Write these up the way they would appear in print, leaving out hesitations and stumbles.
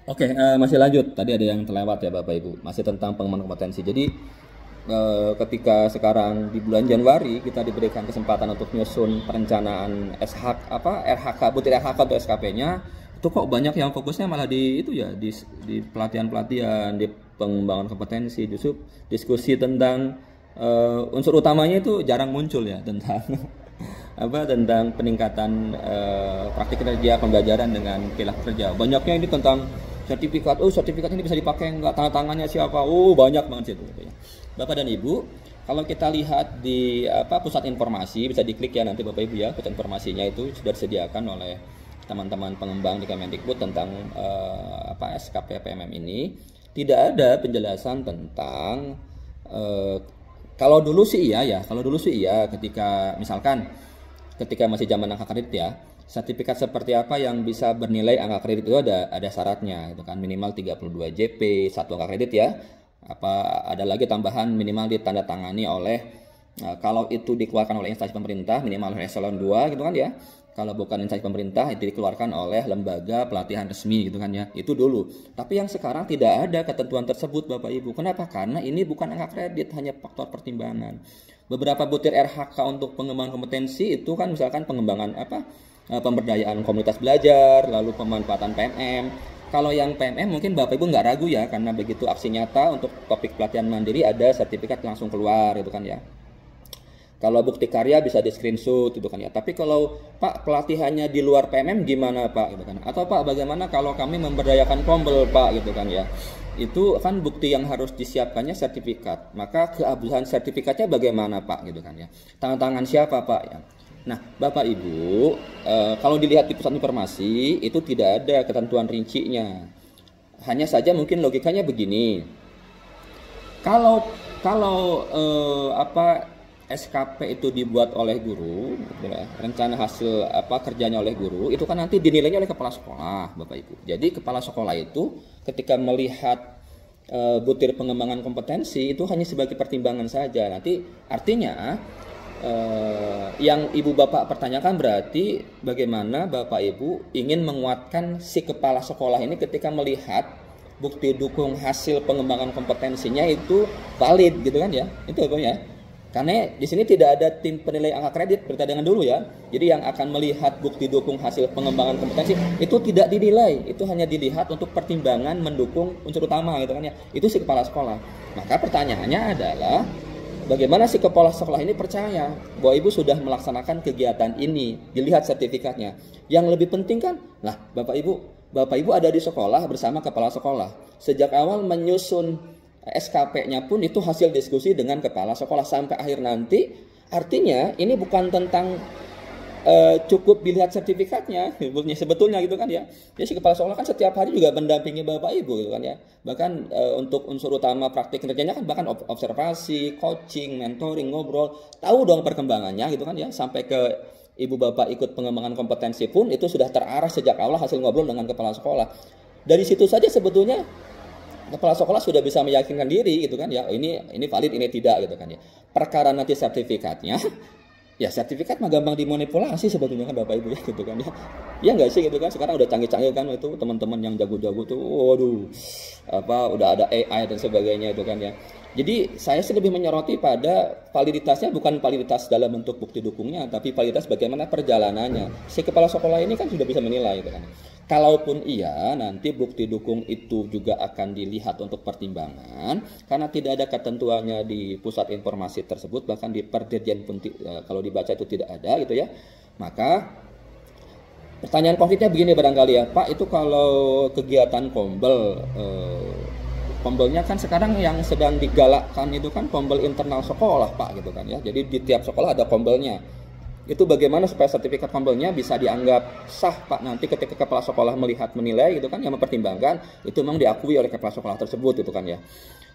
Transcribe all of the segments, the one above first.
Oke, masih lanjut. Tadi ada yang terlewat ya Bapak Ibu. Masih tentang pengembangan kompetensi. Jadi ketika sekarang di bulan Januari kita diberikan kesempatan untuk nyusun perencanaan RHK, butir RHK untuk SKP-nya, itu kok banyak yang fokusnya malah di itu ya, di pelatihan-pelatihan, di pengembangan kompetensi. Justru diskusi tentang unsur utamanya itu jarang muncul ya, tentang tentang peningkatan praktik kerja pembelajaran dengan perilaku kerja. Banyaknya ini tentang sertifikat. Oh, sertifikat ini bisa dipakai nggak, tanda tangannya siapa? Oh, banyak banget situ gitu ya. Bapak dan Ibu, kalau kita lihat di pusat informasi, bisa diklik ya nanti Bapak Ibu ya, pusat informasinya itu sudah disediakan oleh teman-teman pengembang di Kemendikbud tentang SKP PMM ini. Tidak ada penjelasan tentang kalau dulu sih iya ya, ketika misalkan ketika masih zaman angka kredit ya, sertifikat seperti apa yang bisa bernilai angka kredit itu ada syaratnya itu kan, minimal 32 JP, satu angka kredit ya. Ada lagi tambahan minimal ditandatangani oleh kalau itu dikeluarkan oleh instansi pemerintah minimal oleh eselon 2 gitu kan ya. Kalau bukan instansi pemerintah itu dikeluarkan oleh lembaga pelatihan resmi gitu kan ya. Itu dulu. Tapi yang sekarang tidak ada ketentuan tersebut Bapak Ibu. Kenapa? Karena ini bukan angka kredit, hanya faktor pertimbangan. Beberapa butir RHK untuk pengembangan kompetensi itu kan misalkan pengembangan pemberdayaan komunitas belajar, lalu pemanfaatan PMM. Kalau yang PMM mungkin Bapak Ibu nggak ragu ya, karena begitu aksi nyata untuk topik pelatihan mandiri ada sertifikat langsung keluar gitu kan ya. Kalau bukti karya bisa di screenshot gitu kan ya. Tapi kalau Pak pelatihannya di luar PMM gimana Pak gitu kan? Atau Pak bagaimana kalau kami memberdayakan Kombel Pak gitu kan ya. Itu kan bukti yang harus disiapkannya sertifikat. Maka keabsahan sertifikatnya bagaimana Pak gitu kan ya. Tangan tangan siapa Pak ya. Nah, Bapak Ibu, kalau dilihat di pusat informasi itu tidak ada ketentuan rincinya. Hanya saja mungkin logikanya begini. Kalau kalau SKP itu dibuat oleh guru, ya, rencana hasil kerjanya oleh guru, itu kan nanti dinilainya oleh kepala sekolah, Bapak Ibu. Jadi kepala sekolah itu ketika melihat butir pengembangan kompetensi itu hanya sebagai pertimbangan saja. Nanti artinya yang Ibu Bapak pertanyakan berarti bagaimana Bapak Ibu ingin menguatkan si kepala sekolah ini ketika melihat bukti dukung hasil pengembangan kompetensinya itu valid gitu kan ya. Itu apa ya? Karena di sini tidak ada tim penilai angka kredit berita dengan dulu ya. Jadi yang akan melihat bukti dukung hasil pengembangan kompetensi itu tidak dinilai, itu hanya dilihat untuk pertimbangan mendukung unsur utama gitu kan ya. Itu si kepala sekolah. Maka pertanyaannya adalah bagaimana si kepala sekolah ini percaya bahwa Ibu sudah melaksanakan kegiatan ini, dilihat sertifikatnya. Yang lebih penting kan, lah Bapak Ibu ada di sekolah bersama kepala sekolah. Sejak awal menyusun SKP-nya pun itu hasil diskusi dengan kepala sekolah sampai akhir nanti. Artinya ini bukan tentang cukup dilihat sertifikatnya sebetulnya gitu kan ya. Jadi si kepala sekolah kan setiap hari juga mendampingi Bapak Ibu gitu kan ya. Bahkan untuk unsur utama praktik kerjanya kan bahkan observasi, coaching, mentoring, ngobrol, tahu dong perkembangannya gitu kan ya. Sampai ke Ibu Bapak ikut pengembangan kompetensi pun itu sudah terarah sejak awal hasil ngobrol dengan kepala sekolah. Dari situ saja sebetulnya kepala sekolah sudah bisa meyakinkan diri gitu kan ya, ini valid, ini tidak gitu kan ya. Perkara nanti sertifikatnya ya sertifikat mah gampang dimanipulasi sebetulnya kan Bapak Ibu ya gitu kan ya. Ya enggak sih gitu kan, sekarang udah canggih-canggih kan itu teman-teman yang jago-jago tuh waduh udah ada AI dan sebagainya itu kan ya. Jadi saya sih lebih menyoroti pada validitasnya, bukan validitas dalam bentuk bukti dukungnya, tapi validitas bagaimana perjalanannya. Si kepala sekolah ini kan sudah bisa menilai gitu kan. Kalaupun iya, nanti bukti dukung itu juga akan dilihat untuk pertimbangan, karena tidak ada ketentuannya di pusat informasi tersebut, bahkan di Perdirjen pun kalau dibaca itu tidak ada gitu ya. Maka pertanyaan konkretnya begini barangkali ya, Pak, itu kalau kegiatan Kombel, Kombelnya kan sekarang yang sedang digalakkan itu kan Kombel internal sekolah Pak gitu kan ya. Jadi di tiap sekolah ada Kombelnya. Itu bagaimana supaya sertifikat Kombelnya bisa dianggap sah Pak nanti ketika kepala sekolah melihat menilai gitu kan, yang mempertimbangkan itu memang diakui oleh kepala sekolah tersebut gitu kan ya.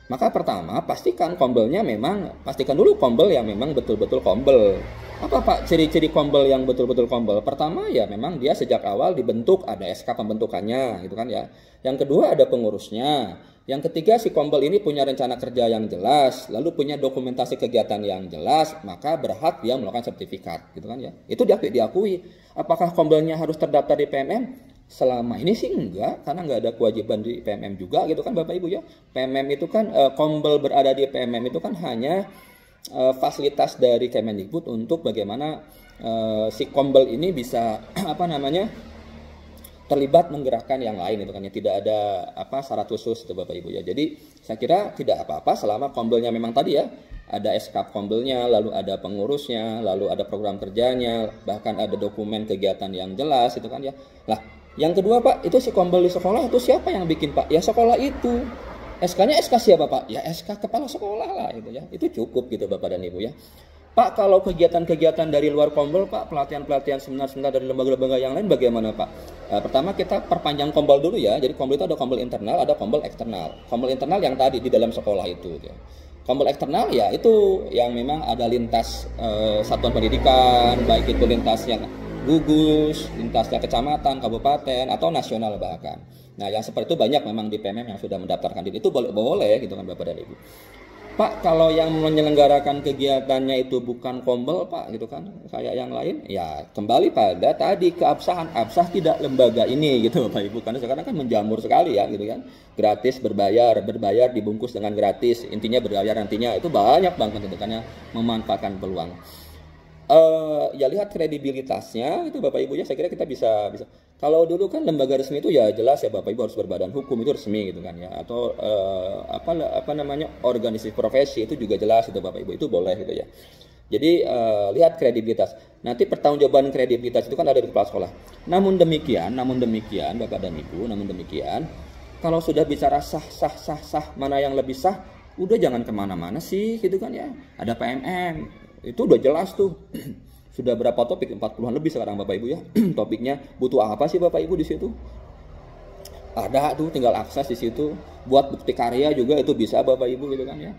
Maka pertama pastikan dulu Kombel yang memang betul-betul Kombel. Apa Pak ciri-ciri Kombel yang betul-betul Kombel? Pertama ya memang dia sejak awal dibentuk, ada SK pembentukannya gitu kan ya. Yang kedua ada pengurusnya. Yang ketiga si Kombel ini punya rencana kerja yang jelas, lalu punya dokumentasi kegiatan yang jelas, maka berhak dia melakukan sertifikat gitu kan ya. Itu diakui. Apakah Kombelnya harus terdaftar di PMM? Selama ini sih enggak, karena nggak ada kewajiban di PMM juga gitu kan Bapak Ibu ya. PMM itu kan Kombel berada di PMM itu kan hanya fasilitas dari Kemendikbud untuk bagaimana si Kombel ini bisa apa namanya terlibat menggerakkan yang lain itu kan ya, tidak ada syarat khusus itu Bapak Ibu ya. Jadi saya kira tidak apa-apa selama Kombelnya memang tadi ya ada SK Kombelnya, lalu ada pengurusnya, lalu ada program kerjanya, bahkan ada dokumen kegiatan yang jelas itu kan ya. Lah, yang kedua Pak, itu si Kombel di sekolah itu siapa yang bikin Pak? Ya sekolah itu. SK-nya SK siapa Pak? Ya SK kepala sekolah lah gitu ya. Itu cukup gitu Bapak dan Ibu ya. Pak, kalau kegiatan-kegiatan dari luar Kombel Pak, pelatihan-pelatihan seminar-seminar dari lembaga-lembaga yang lain bagaimana Pak? Pertama kita perpanjang Kombel dulu ya. Jadi Kombel itu ada Kombel internal, ada Kombel eksternal. Kombel internal yang tadi di dalam sekolah itu ya. Kombel eksternal ya itu yang memang ada lintas satuan pendidikan, baik itu lintas yang gugus, lintasnya kecamatan, kabupaten, atau nasional bahkan. Nah yang seperti itu banyak memang di PMM yang sudah mendaftarkan diri. Itu boleh gitu kan Bapak dan Ibu. Pak, kalau yang menyelenggarakan kegiatannya itu bukan Kombel Pak gitu kan, kayak yang lain, ya kembali pada tadi keabsahan. Absah tidak lembaga ini gitu Bapak Ibu, karena sekarang kan menjamur sekali ya gitu kan, gratis berbayar dibungkus dengan gratis, intinya berbayar nantinya, itu banyak banget itu kan ya, memanfaatkan peluang. Ya lihat kredibilitasnya itu Bapak Ibu ya, saya kira kita bisa. Kalau dulu kan lembaga resmi itu ya jelas ya Bapak Ibu harus berbadan hukum, itu resmi gitu kan ya, atau apa namanya organisasi profesi itu juga jelas itu Bapak Ibu, itu boleh gitu ya. Jadi lihat kredibilitas. Nanti pertanggungjawaban kredibilitas itu kan ada di kepala sekolah. Namun demikian Bapak dan Ibu, kalau sudah bicara sah mana yang lebih sah, udah jangan kemana-mana sih gitu kan ya. Ada PMM, itu udah jelas tuh. Sudah berapa topik, 40-an lebih sekarang Bapak Ibu ya. Topiknya butuh apa sih Bapak Ibu di situ? Ada tuh, tinggal akses di situ. Buat bukti karya juga itu bisa Bapak Ibu gitu kan ya.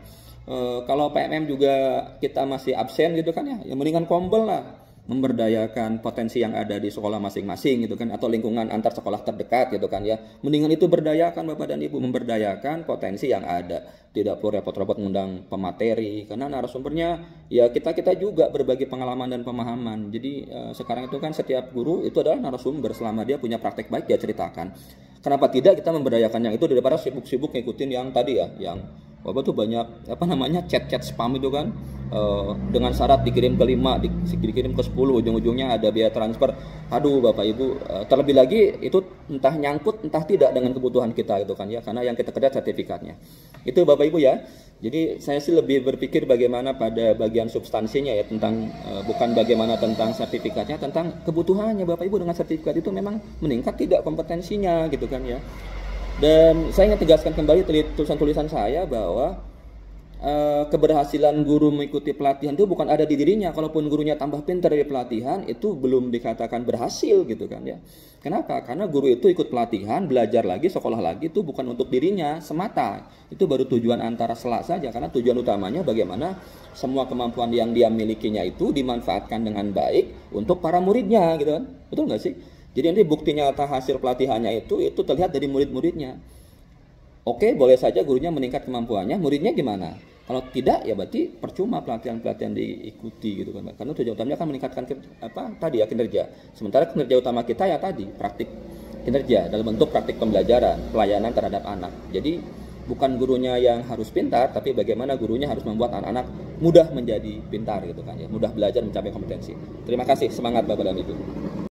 Kalau PMM juga kita masih absen gitu kan ya, mendingan Kombel lah, memberdayakan potensi yang ada di sekolah masing-masing gitu kan, atau lingkungan antar sekolah terdekat gitu kan ya. Mendingan itu berdayakan Bapak dan Ibu, memberdayakan potensi yang ada. Tidak perlu repot-repot mengundang pemateri, karena narasumbernya ya kita juga berbagi pengalaman dan pemahaman. Jadi sekarang itu kan setiap guru itu adalah narasumber, selama dia punya praktek baik dia ceritakan. Kenapa tidak kita memberdayakan yang itu daripada sibuk-sibuk ngikutin yang tadi ya, yang tuh banyak chat spam itu kan, dengan syarat dikirim ke 5, dikirim ke 10, ujung-ujungnya ada biaya transfer. Aduh Bapak Ibu, terlebih lagi itu entah nyangkut entah tidak dengan kebutuhan kita itu kan ya, karena yang kita kerja sertifikatnya. Itu Bapak Ibu ya. Jadi saya sih lebih berpikir bagaimana pada bagian substansinya ya, tentang bukan bagaimana tentang sertifikatnya, tentang kebutuhannya Bapak Ibu. Dengan sertifikat itu memang meningkat tidak kompetensinya gitu kan ya. Dan saya ingin tegaskan kembali tulisan-tulisan saya bahwa keberhasilan guru mengikuti pelatihan itu bukan ada di dirinya. Kalaupun gurunya tambah pintar dari pelatihan, itu belum dikatakan berhasil gitu kan ya. Kenapa? Karena guru itu ikut pelatihan, belajar lagi, sekolah lagi, itu bukan untuk dirinya semata. Itu baru tujuan antara sela saja, karena tujuan utamanya bagaimana semua kemampuan yang dia milikinya itu dimanfaatkan dengan baik untuk para muridnya gitu kan. Betul nggak sih? Jadi nanti bukti nyata hasil pelatihannya itu terlihat dari murid-muridnya. Oke, boleh saja gurunya meningkat kemampuannya, muridnya gimana? Kalau tidak ya berarti percuma pelatihan-pelatihan diikuti gitu kan. Karena tujuan utamanya kan meningkatkan kinerja. Sementara kinerja utama kita ya tadi praktik kinerja dalam bentuk praktik pembelajaran, pelayanan terhadap anak. Jadi bukan gurunya yang harus pintar, tapi bagaimana gurunya harus membuat anak-anak mudah menjadi pintar gitu kan ya, mudah belajar mencapai kompetensi. Terima kasih, semangat Bapak dan Ibu.